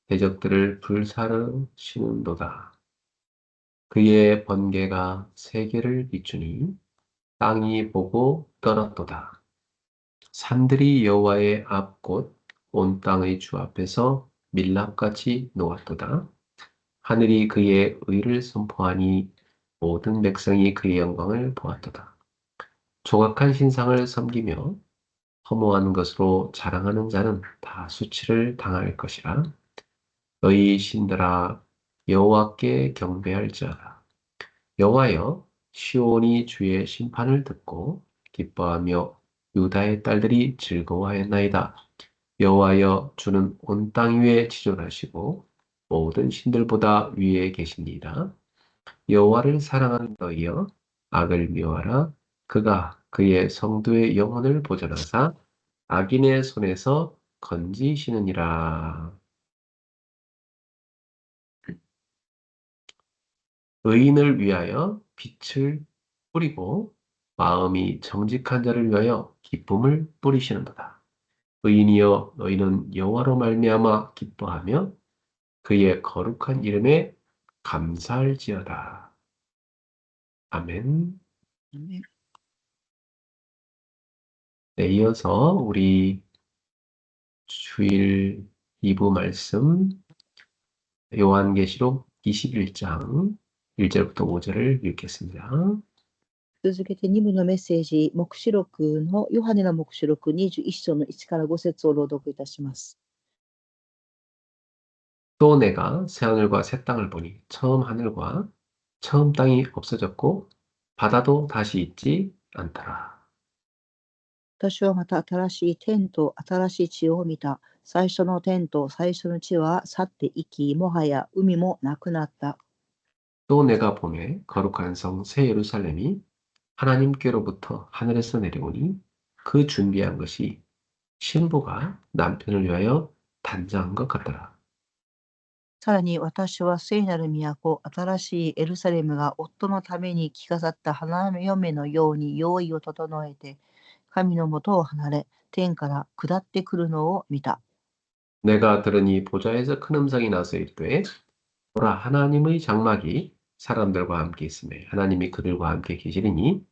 대적들을 불사르시는도다. 그의 번개가 세계를 비추니 땅이 보고 떨었도다. 산들이 여호와의 앞 곧 온 땅의 주 앞에서 밀랍같이 놓았도다. 하늘이 그의 의를 선포하니 모든 백성이 그의 영광을 보았도다. 조각한 신상을 섬기며 허무한 것으로 자랑하는 자는 다 수치를 당할 것이라. 너희 신들아 여호와께 경배할지어다. 여호와여, 시온이 주의 심판을 듣고 기뻐하며 유다의 딸들이 즐거워하였나이다. 여호와여, 주는 온 땅 위에 지존하시고 모든 신들보다 위에 계시니이다. 여호와를 사랑하는 너희여, 악을 미워하라. 그가 그의 성도의 영혼을 보존하사 악인의 손에서 건지시느니라. 의인을 위하여 빛을 뿌리고 마음이 정직한 자를 위하여 기쁨을 뿌리시는도다. 의인이여, 너희는 여호와로 말미암아 기뻐하며 그의 거룩한 이름에 감사할지어다. 아멘. 아멘. 네, 이어서 우리 주일 2부 말씀 요한계시록 21장 1절부터 5절을 읽겠습니다. 続けて2部のメッセージ、黙示録のヨハネの黙示録21章の1から5節を朗読いたします。 또 내가 새하늘과 새 땅을 보니 처음 하늘과 처음 땅이 없어졌고 바다도 다시 있지 않더라. 私はまた新しい天と新しい地を見た。最初の天と最初の地は去っていき、もはや海もなくなった。 또 내가 보매 거룩한 성 새 예루살렘이 하나님께로부터 하늘에서 내려오니 그 준비한 것이 신부가 남편을 위하여 단장한 것 같더라. さらに私は聖なる都、新しいエルサレムが夫のために着飾った花嫁のように用意を整えて、神のもとを離れ、天から下ってくるのを見た。 내가 들으니 보좌에서 큰 음성이 나서 이르되 보라 하나님의 장막이 사람들과 함께 있으며 하나님이 그들과 함께 계시리니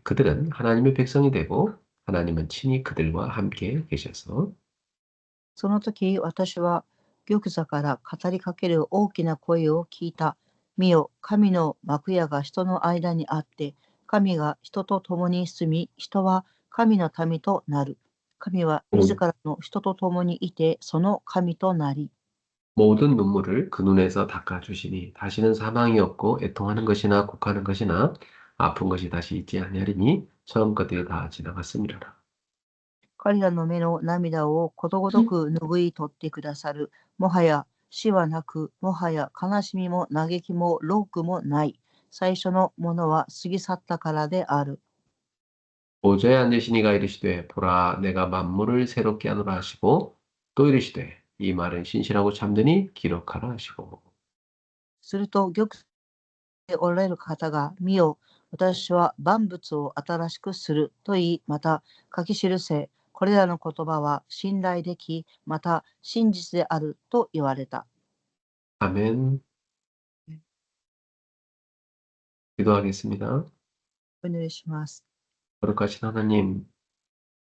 그들은 하나님의 백성이 되고 하나님은 친히 그들과 함께 계셔서 その時、私は玉座から語りかける大きな声を聞いた。見よ、神の幕屋が人の間にあって、神が人と共に住み、人は神の民となる。神は自らの人と共にいて、その神となり、 모든 눈물을 그 눈에서 닦아주시니 다시는 사망이 없고 애통하는 것이나 곡하는 것이나 아픈 것이 다시 있지 아니하리니 처음 것들이 다 지나갔음이라. 彼らの目の涙をことごとく拭い取ってくださる。もはや死はなく、もはや悲しみも嘆きも労苦もない。最初のものは過ぎ去ったからである。 보좌에 앉으신 이가 이르시되 보라 내가 만물을 새롭게 하노라 하시고 또 이르시되 이 말은 신실하고 참되니 기록하라 하시고 すると玉座でおられる方が、見よ、私は万物を新しくすると言い、また書き記せ、これらの言葉は信頼でき、また真実であると言われた。 아멘. 기도하겠습니다. お祈りします。 거룩하신 하나님,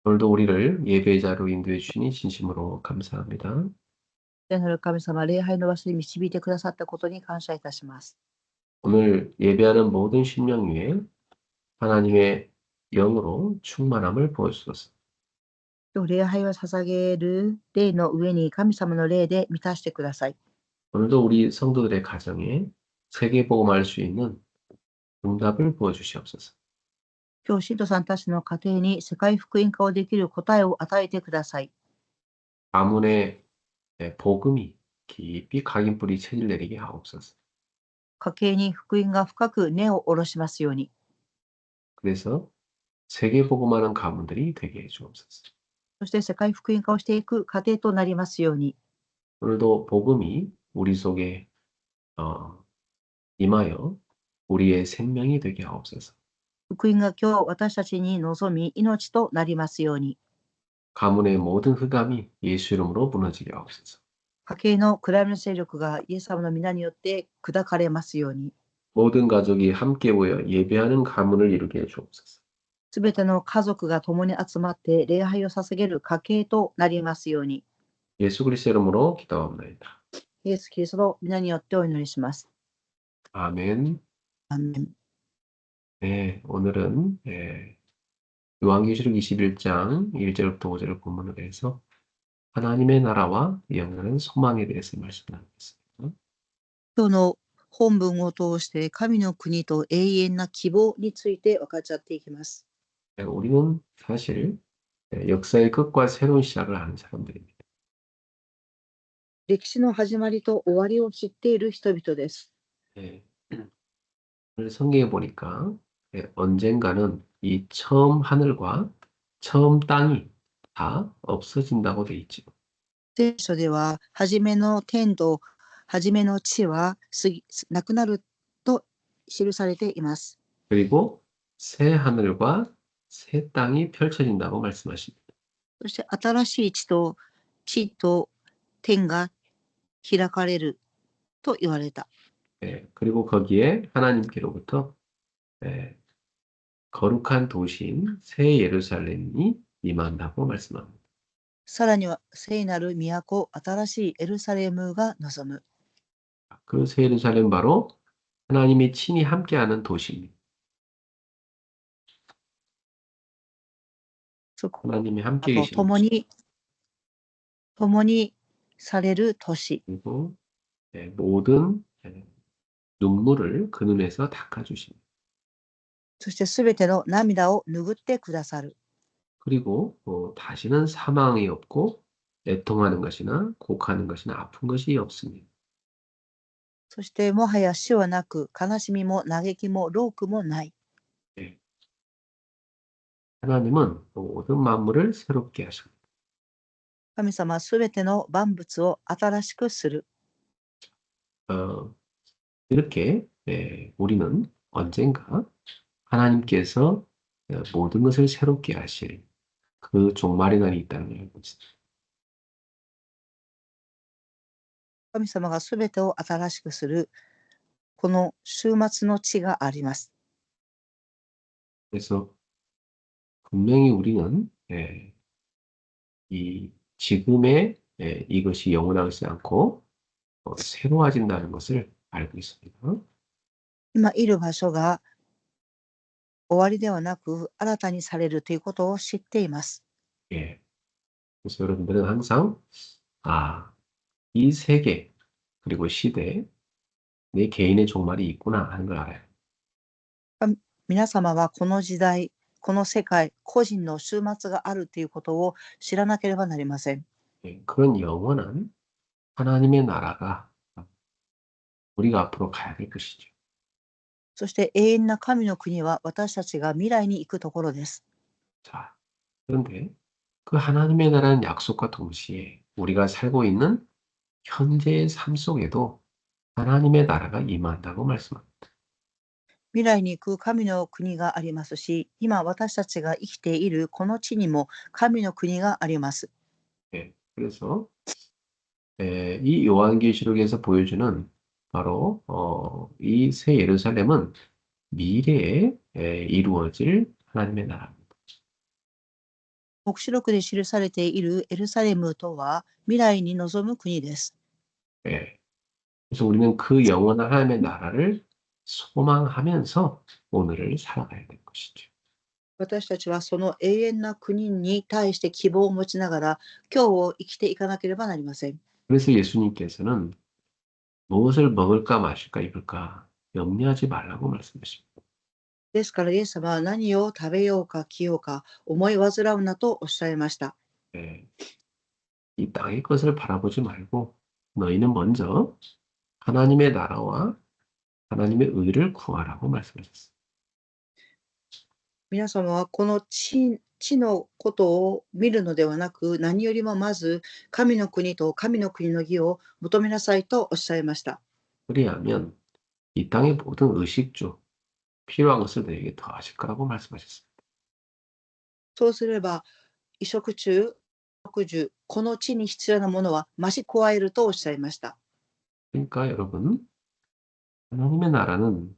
오늘도 우리를 예배의 자로 인도해 주시니 진심으로 감사합니다. 天なる神様、礼拝の場所に導いてくださったことに感謝いたします。 오늘 예배하는 모든 심령 위에 하나님의 영으로 충만함을 부어주소서. 今日礼拝を捧げる霊の上に神様の霊で満たしてください。 오늘도 우리 성도들의 가정에 세계복음할 수 있는 응답을 부어주시옵소서. 今日、信徒さんたちの家庭に世界福音化をできる答えを与えてください。 가문의 복음이 깊이 각인 뿌리 체질 내리게 하옵소서. 家計に福音が深く根を下ろしますように。 그래서 세계복음하는 가문들이 되게 해주옵소서. そして世界福音化をしていく過程となりますように。 오늘도 복음이 우리 속에 임하여 우리의 생명이 되게 하옵소서. 福音が今日私たちに望み命となりますように。 가문의 모든 흑암이 예수 이름으로 무너지게 하옵소서. 家計の暗闇の勢力がイエス様の皆によって砕かれますように。 모든 가족이 함께 모여 예배하는 가문을 이루게 해주옵소서. すべての家族が共に集まって礼拝を捧げる家系となりますように。 예수 그리스도 이름으로 기도합니다. イエス・キリストの皆によってお祈りします。 아멘. アーメン。 네, 오늘은 요한계시록 21장 1절부터 5절을 본문으로 해서 하나님의 나라와 영원한 소망에 대해서 말씀 나누겠습니다. 今日の本文を通して神の国と永遠な希望について分かち合っていきます。 우리는 사실 역사의 끝과 새로운 시작을 하는 사람들입니다. 歴史の始まりと終わりを知っている人々です。 네. 오늘 성경에 보니까 언젠가는 이 처음 하늘과 처음 땅이 다 없어진다고 돼 있죠. 聖書では、初めの天と初めの地はなくなると記されています。 그리고 새 하늘과 새 땅이 펼쳐진다고 말씀하십니다. そして新しい地と天が開かれると言われた。 그리고 거기에 하나님께로부터 거룩한 도시인 새 예루살렘이 임한다고 말씀합니다. さらには聖なる都、新しいエルサレムが望む。 그 새 예루살렘 바로 하나님이 친히 함께하는 도시입니다. そこ 하나님이 함께 と 계시는 共 도시. にされる都市。 그리고 모든 눈물을 그 눈에서 닦아주십니다. そしてすべての涙を拭ってくださる。 그리고 다시는 사망이 없고 애통하는 것이나 곡하는 것이나 아픈 것이 없습니다. そしてもはや死はなく、悲しみも嘆きも労苦もない。 하나님은 모든 만물을 새롭게 하십니다. 神様はすべての万物を新しくする。 이렇게 우리는 언젠가 하나님께서 모든 것을 새롭게 하실 그 종말의 날이 있다는 걸 알고 있습니다. 神様がすべてを新しくする、この終末の地があります。 그래서 분명히 우리는 이 지금의 이것이 영원하지 않고 새로워진다는 것을 알고 있습니다. 今いる場所が終わりではなく、新たにされるということを知っています。 그래서 여러분들은 항상 이 세계 그리고 시대에 내 개인의 종말이 있구나 하는 걸 알아요. 皆様はこの時代、この世界、個人の終末があるということを知らなければなりません。 그런 영원한 하나님의 나라가 우리가 앞으로 가야 될 것이죠. そして永遠な神の国は私たちが未来に行くところです。 자, 그런데 그 하나님의 나라는 약속과 동시에 우리가 살고 있는 현재의 삶 속에도 하나님의 나라가 임한다고 말씀합니다. 未来に行く神の国がありますし、今私たちが生きているこの地にも神の国があります。 그래서 이 요한계시록에서 보여주는 바로 이 새 예루살렘은 미래에 이루어질 하나님의 나라입니다. 黙示録で記されているエルサレムとは未来に臨む国です。 그래서 우리는 그 영원한 하나님의 나라를 소망하면서 오늘을 살아가야 될 것이죠. 私たちはその永遠な国に対して希望を持ちながら今日を生きていかなければなりません。 그래서 예수님께서는 무엇을 먹을까 마실까 입을까 염려하지 말라고 말씀하십니다. ですからイエス様は何を食べようか着ようか思い煩うなとおっしゃいました。 이 땅의 것을 바라보지 말고 너희는 먼저 하나님의 나라와 하나님의 의를 구하라고 말씀하셨어요. 皆様はこの地のことを見るのではなく、何よりもまず神の国と神の国の義を求めなさいとおっしゃいました。 그리하면 이 땅의 모든 의식주 필요한 것을 너에게 더하실 거라고 말씀하셨습니다. そうすれば衣食住60、この地に必要なものは増し加えるとおっしゃいました。 그러니까 여러분, 하나님의 나라는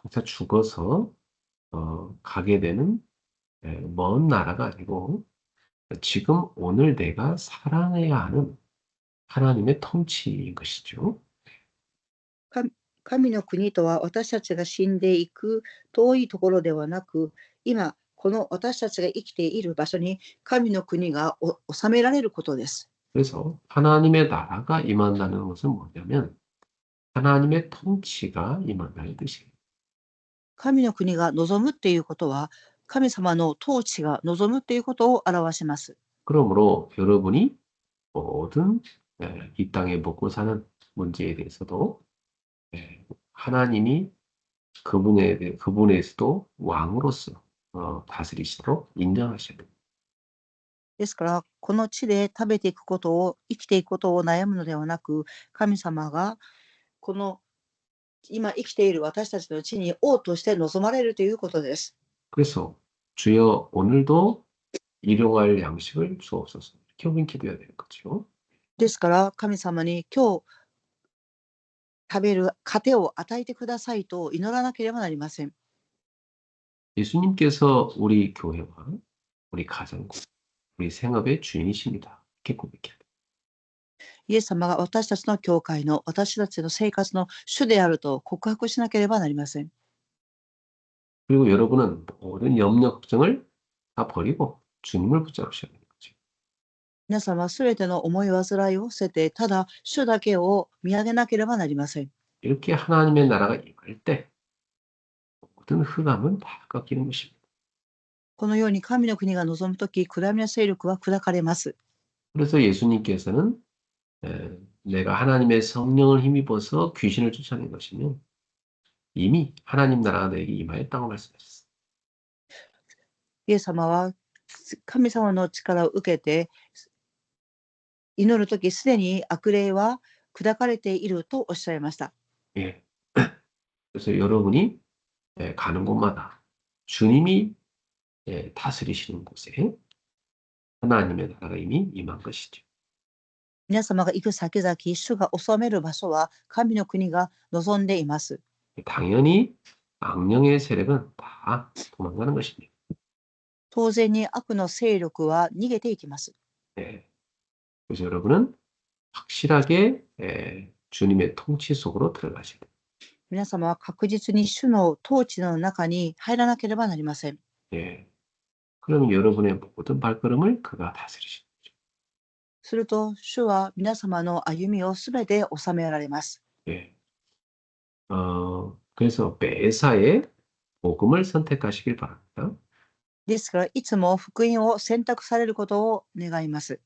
진짜 죽어서 가게 되는 먼 나라가 아니고 지금 오늘 내가 살아내야 하는 하나님의 통치인 것이죠. 神神の国とは私たちが死んでいく遠いところではなく、今、この私たちが生きている場所に神の国が治められることです。 그래서 하나님의 나라가 임한다는 것은 뭐냐면 하나님의 통치가 임한다는 뜻이에요. 神の国が望むっていうことは、神様の統治が望むっていうことを表します。 그러므로 여러분이 모든 이 땅에 먹고 사는 문제에 대해서도 하나님이 그분에서도 왕으로서 다스리시도록 인정하셔야 됩니다. ですから、この地で食べていくことを、生きていくことを悩むのではなく、神様がこの今生きている私たちの地に王として望まれるということです。 그래서 주여 오늘도 일용할 양식을 주옵소서. 이렇게 우린 기도해야 되는 거죠. ですから、神様に今日食べる糧を与えてくださいと祈らなければなりません。 예수님께서 우리 교회와 우리 가정과 우리 생업의 주인이십니다. 이렇게 고백해야 돼요. イエス様が私たちの教会の、私たちの生活の主であると告白しなければなりません。 그리고 여러분은 모든 염려 걱정을 다 버리고 주님을 붙잡으셔야 되는 거죠. 皆様はすべての思い煩いを捨てて、ただ主だけを見上げなければなりません。 이렇게 하나님의 나라가 임할 때 모든 흑암은 다 꺾이는 것입니다. このように神の国が望むとき、暗闇の勢力は砕かれます。 그래서 예수님께서는 내가 하나님의 성령을 힘입어서 귀신을 쫓아낸 것이면 이미 하나님 나라가 내게 임하였다고 말씀하셨어요. イエス様は神様の力を受けて祈るとき、すでに悪霊は砕かれているとおっしゃいました。 예. 그래서 여러분이 가는 곳마다 주님이 다스리시는 곳에 하나님의 나라가 이미 임한 것이죠. 皆様が行く先々、主が治める場所は神の国が望んでいます。 당연히 악령의 세력은 다 도망가는 것입니다. 当然に悪の勢力は逃げていきます。 그래서 여러분은 확실하게 주님의 통치 속으로 들어가셔야 돼요. 皆様は確実に主の統治の中に入らなければなりません。 그러면 여러분의 모든 발걸음을 그가 다스리십니다. すると、主は皆様の歩みをすべて収められます。 그래서 매사에 복음을 선택하시길 바랍니다. ですから、いつも福音を選択されることを願います。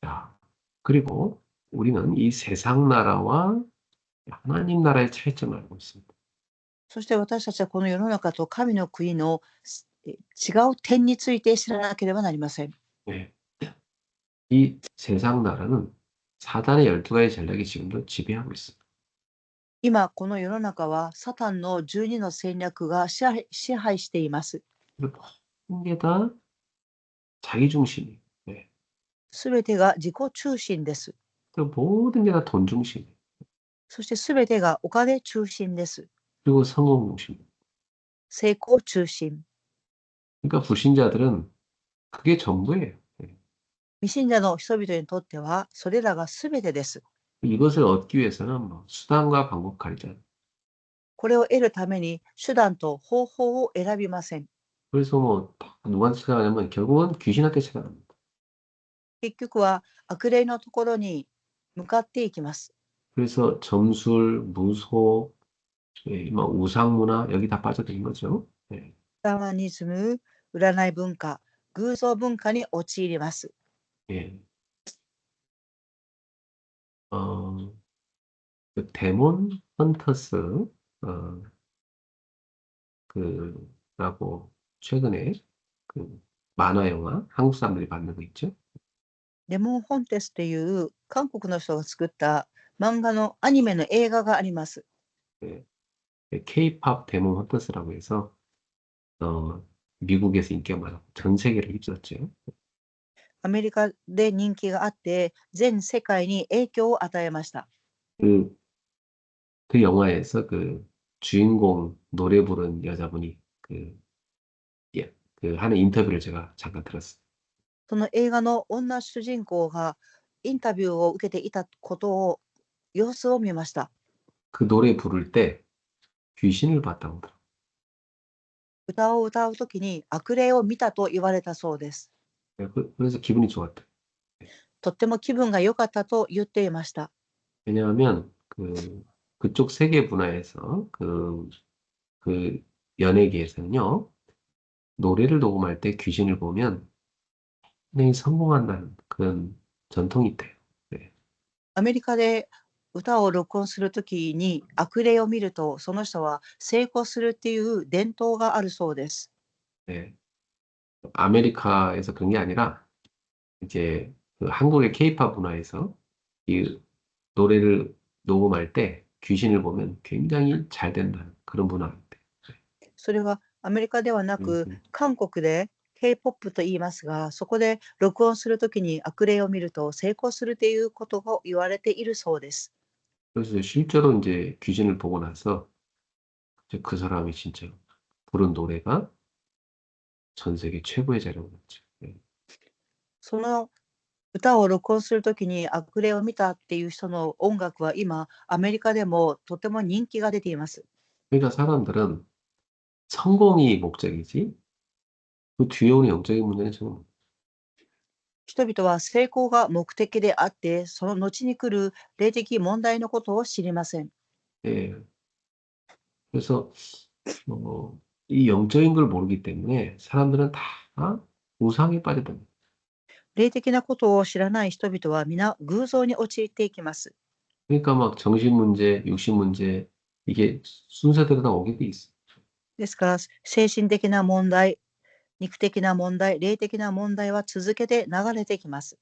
자, 그리고 우리는 이 세상 나라와 하나님 나라의 차이점을 알고 있습니다. そして私たちはこの世の中と神の国の違う点について知らなければなりません。 이 세상 나라는 사단의 12가지 전략이 지금도 지배하고 있습니다. 今、この世の中はサタンの12の戦略が支配しています。 모든 게 다 자기 중심이에요. すべてが自己中心です。 모든 게 다 돈 중심이에요. そしてすべてがお金中心です。 그리고 성공 중심이에요. 成功中心。 그러니까 불신자들은 그게 전부예요. 未信者の人々にとってはそれらがすべてです。 이것을 얻기 위해서는 뭐 수단과 방법 가리지 않아요. これを得るために手段と方法を選びません。 그래서 뭐 누구한테 찾아가냐면 결국은 귀신한테 찾아갑니다. 結局は悪霊のところに向かっていきます。 그래서 점술, 무소, 뭐 우상문화 여기 다 빠져드는 거죠. シャーマニズム、占い文化、偶像文化に陥ります。 그 데몬 헌터스 라고 최근에 그 만화 영화 한국 사람들이 만든 거 있죠. デモンホンテスという韓国の人が作った漫画のアニメの映画があります。 K-팝 데몬 헌터스라고 해서 미국에서 인기가 많았고 전 세계를 휩쓸었죠. アメリカで人気があって、全世界に影響を与えました。 그, 그 영화에서 그 주인공 노래 부른 여자분이 예, 하는 인터뷰를 제가 잠깐 들었어요. その映画の女主人公がインタビューを受けていたことを、様子を見ました。 그 노래 부를 때 귀신을 봤다고 하더라고요. 歌を歌うときに悪霊を見たと言われたそうです。 그래서 기분이 좋았대요. とっても気分が良かったと言っていました。 왜냐하면 그쪽 세계 문화에서 그 연예계에서는요, 노래를 녹음할 때 귀신을 보면 굉장히 성공한다는 그런 전통이 있대요. 네. アメリカで歌を録音するときに悪霊を見るとその人は成功するっていう伝統があるそうです。 네. 아메리카에서 그런 게 아니라 이제 그 한국의 케이팝 문화에서 이 노래를 녹음할 때 귀신을 보면 굉장히 잘 된다는 그런 문화인데. それはアメリカではなく 음. 韓国で K-POP と言いますが、そこで録音するときに悪霊を見ると成功するということが言われているそうです。 그래서 실제로 이제 귀신을 보고 나서 이제 그 사람이 진짜 부른 노래가 전 세계 최고의 자료가 됐죠. 네. その歌を録音するときに悪霊を見たっていう人の音楽は今アメリカでもとても人気が出ています。 그러니까 사람들은 성공이 목적이지 그 뒤에 오는 영적인 문제는 지금 人々は成功が目的であって、その後に来る霊的問題のことを知りません。 예. 그래서 어, 이 영적인 걸 모르기 때문에 사람들은 다 우상에 빠져듭니다. 霊的なことを知らない人々は皆偶像に陥っていきます。 그러니까 막 정신 문제, 육신 문제 이게 순서대로 다 오게 돼 있어. ですから、精神的な問題、肉的な問題、霊的な問題は続けて流れてきます。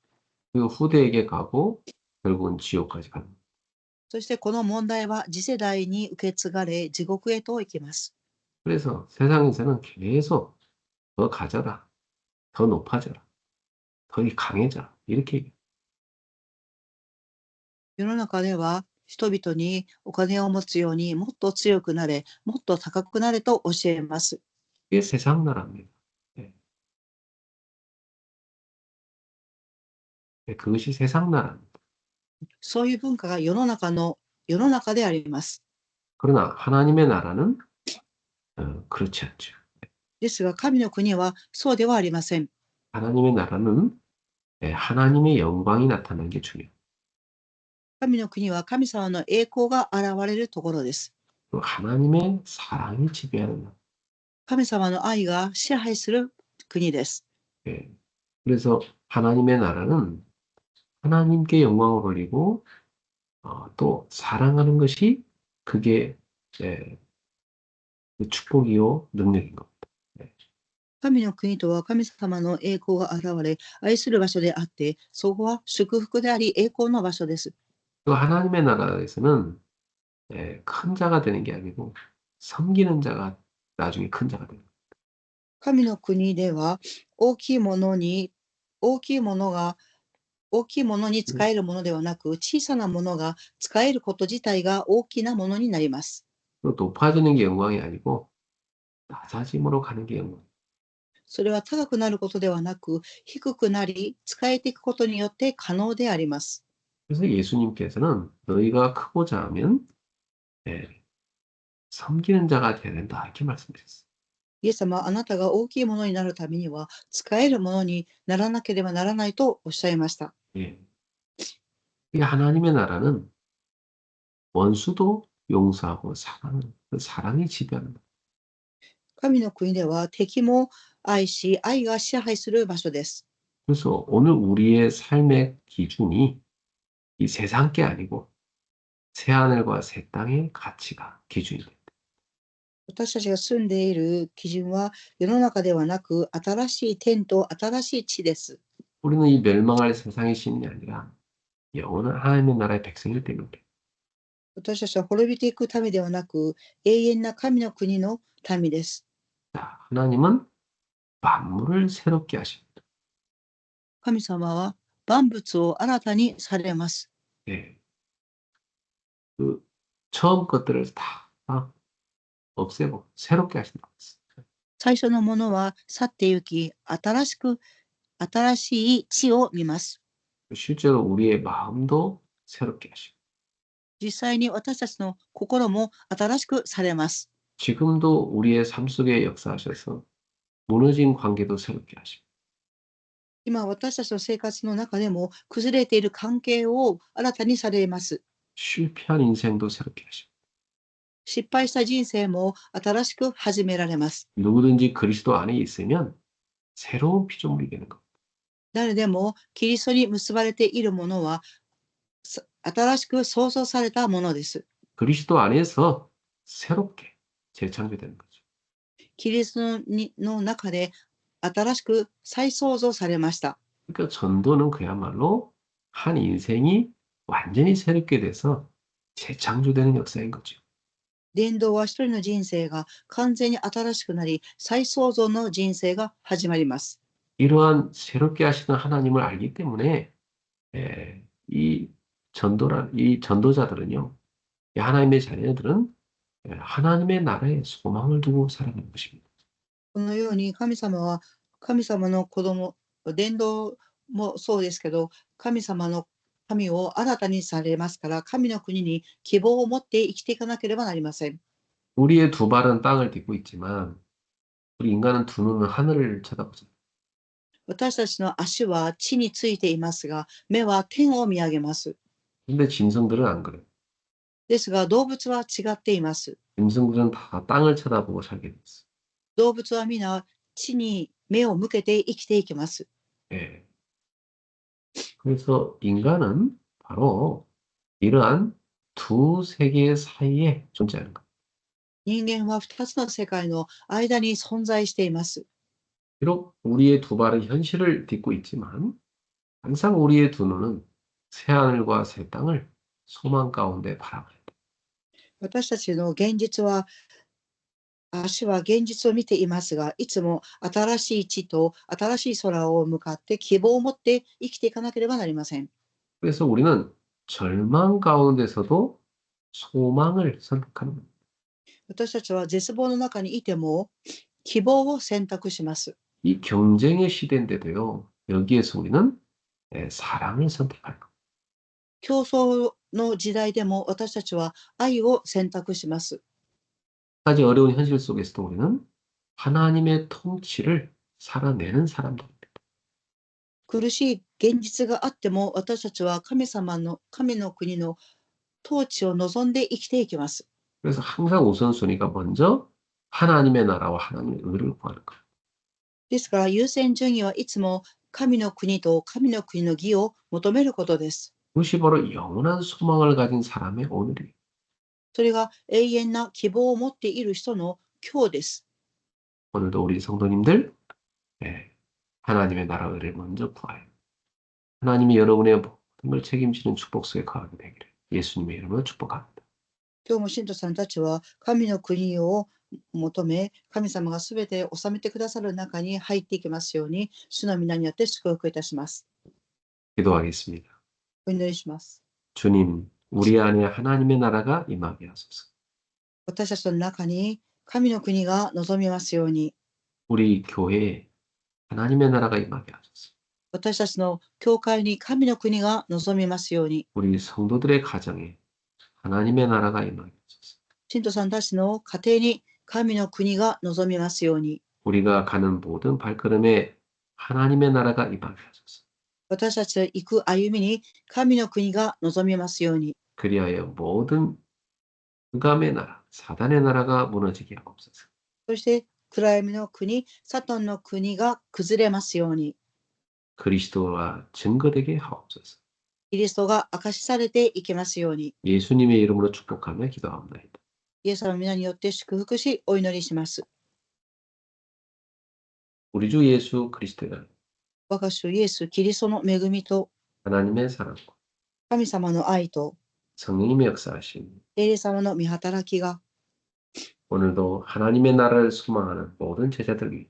그리고 후대에게 가고 결국은 지옥까지 가는. そしてこの問題は次世代に受け継がれ、地獄へと行きます。 그래서 세상에서는 계속 더 가져라, 더 높아져라, 더 강해져라 이렇게 얘기해요. 世の中では人々にお金を持つようにもっと強くなれ、もっと高くなれと教えます。 이게 세상 나라입니다. 네. 네, 그것이 세상 나라입니다. そういう文化が世の中であります。 그러나 하나님의 나라는 그렇지 않죠. ですが神の国はそうではありません。 하나님의 나라는 하나님의 영광이 나타나는 게 중요해요. 神の国は神様の栄光が現れるところです。 또 하나님의 사랑이 지배하는 나라. 神様の愛が支配する国です。 예. 그래서 하나님의 나라는 하나님께 영광을 올리고 또 사랑하는 것이 그게 예, 그 축복이요 능력인 겁니다. 예. 神の国とは神様の栄光が現れ、愛する場所であって、そこは祝福であり、栄光の場所です。 또 하나님의 나라에서는 큰 자가 되는 게 아니고 섬기는 자가 나중에 큰 자가 되는 거예요. 神の国では大きいものに、大きいものが大きいものに使えるものではなく、小さなものが使えること自体が大きなものになります。 또 높아지는 게 영광이 아니고 낮아짐으로 가는 게 영광. それは高くなることではなく、低くなり、使えていくことによって可能であります。 그래서 예수님께서는 너희가 크고자 하면 예, 섬기는 자가 돼야 된다 이렇게 말씀하셨어요. イエス様はあなたが大きいものになるためには、使えるものにならなければならないとおっしゃいました。 예. 이 하나님의 나라는 원수도 용서하고 사랑하는 그 사랑이 지배하는 거예요. 神の国では敵も愛し、愛が支配する場所です。 그래서 오늘 우리의 삶의 기준이 이 세상 게 아니고 새하늘과 새 땅의 가치가 기준이 됩니다. 私たちが住んでいる基準は世の中ではなく、新しい天と新しい地です。 우리는 이 멸망할 세상의 시민이 아니라 영원한 하나님의 나라의 백성이기 때문에 私たちは滅びていく民ではなく、永遠な神の国の民です。 하나님은 만물을 새롭게 하십니다. 神様は万物を新たにされます。 예. 그 처음 것들을 다 없애고 새롭게 하신다고 했어요. 最初のものは去って行き、新しい地を見ます。 실제로 우리의 마음도 새롭게 하시고 実際に私たちの心も新しくされます。 지금도 우리의 삶 속에 역사하셔서 무너진 관계도 새롭게 하시고 今私たちの生活の中でも崩れている関係を新たにされます。 실패한 인생도 새롭게 하시고 失敗した人生も新しく始められます。 누구든지 그리스도 안에 있으면 새로운 피조물이 되는 겁니다. 誰でもキリストに結ばれているものは新しく創造されたものです。 그리스도 안에서 새롭게 재창조되는 거죠. キリストの中で新しく再創造されました。 그러니까 전도는 그야말로 한 인생이 완전히 새롭게 돼서 재창조되는 역사인 거죠. 伝道は一人の人生が完全に新しくなり、再創造の人生が始まります。 이러한 새롭게 하시는 하나님을 알기 때문에 이 전도자들은요, 이 하나님의 자녀들은 하나님의 나라에 소망을 두고 살아가는 것입니다. このように神様は神様の子供、伝道もそうですけど、神様の神を新たにされますから、神の国に希望を持って生きていかなければなりません。 우리의 두 발은 땅을 딛고 있지만 우리 인간은 두 눈은 하늘을 쳐다보죠. 私たちの足は地についていますが、目は天を見上げます。 근데 짐승들은 안 그래요. ですが、動物は違っています。 짐승들은 다 땅을 쳐다보고 살게 돼 있어요. 動物は皆地に目を向けて生きていきます。 예. 그래서 인간은 바로 이러한 두 세계 사이에 존재하는 거예요. 人間は2つの世界の間に存在しています。 비록 우리의 두 발은 현실을 딛고 있지만 항상 우리의 두 눈은 새 하늘과 새 땅을 소망 가운데 바라봐야 돼요. 私たちの現実は、足は現実を見ていますが、いつも新しい地と新しい空を向かって希望を持って生きていかなければなりません。 그래서 우리는 절망 가운데서도 소망을 선택하는 거예요. 私たちは絶望の中にいても希望を選択します。 이 경쟁의 시대인데도요, 여기에서 우리는 사랑을 선택하는 거예요. 競争の時代でも私たちは愛を選択します。 까지 어려운 현실 속에서도 우리는 하나님의 통치를 살아내는 사람들입니다. 苦しい現実があっても私たちは神の国の統治を望んで生きていきます。 그래서 항상 우선순위가 먼저 하나님의 나라와 하나님의 의를 구하는 거예요. ですから優先順位はいつも神の国と神の国の義を求めることです。 그것이 바로 영원한 소망을 가진 사람의 오늘이에요. それが永遠な希望を持っている人の今日です。 오늘도 우리 성도님들 하나님의 나라 의를 먼저 구하여 하나님이 여러분의 모든 걸 책임지는 축복 속에 거하게 되기를 예수님의 이름으로 축복합니다. 今日も信徒さんたちは神の国を求め、神様がすべて治めてくださる中に入っていきますように、主の皆によって祝福いたします。 기도하겠습니다. お祈りします。 주님, 우리 안에 하나님의 나라가 임하게 하소서. 私たちの中に神の国が望みますように、 우리 교회에 하나님의 나라가 임하게 하소서. 私たちの教会に神の国が望みますように、 우리 성도들의 가정에 하나님의 나라가 임하게 하소서. 信徒さんたちの家庭に神の国が望みますように、 우리가 가는 모든 발걸음에 하나님의 나라가 임하게 하소서. 私たちが行く歩みに神の国が望みますように、 그리하여 모든 흑암의 나라, 사단의 나라가 무너지게 하옵소서. そして暗闇の国、サタンの国が崩れますように、 그리스도와 증거되게 하옵소서. キリストが証しされていきますように、 예수님의 이름으로 축복하며 기도합니다. イエス様の皆によって祝福しお祈りします。 우리 주 예수 그리스도의 我が主イエス・キリストの恵みと 하나님의 사랑과 神様の愛と 성령님의 역사하심, 聖霊様の御働きが 오늘도 하나님의 나라를 소망하는 모든 제자들 위해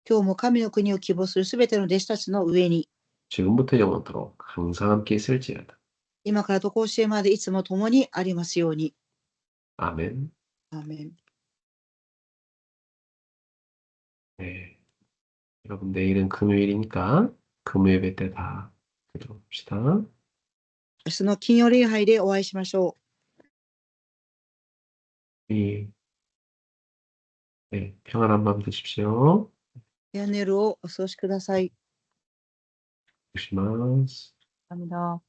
今日も神の国を希望するすべての弟子たちの上に 지금부터 영원토록 항상 함께 있을지어다. 今からとこしえまでいつも共にありますように。 아멘. アーメン。 네. 여러분, 내일은 금요일이니까 금요 예배 때 다 기도합시다. 明日の金曜礼拝でお会いしましょ 이, 네, 평안한 밤 되십시오. う。平安の夜をお過ごしください。 조심하세요. 감사합니다.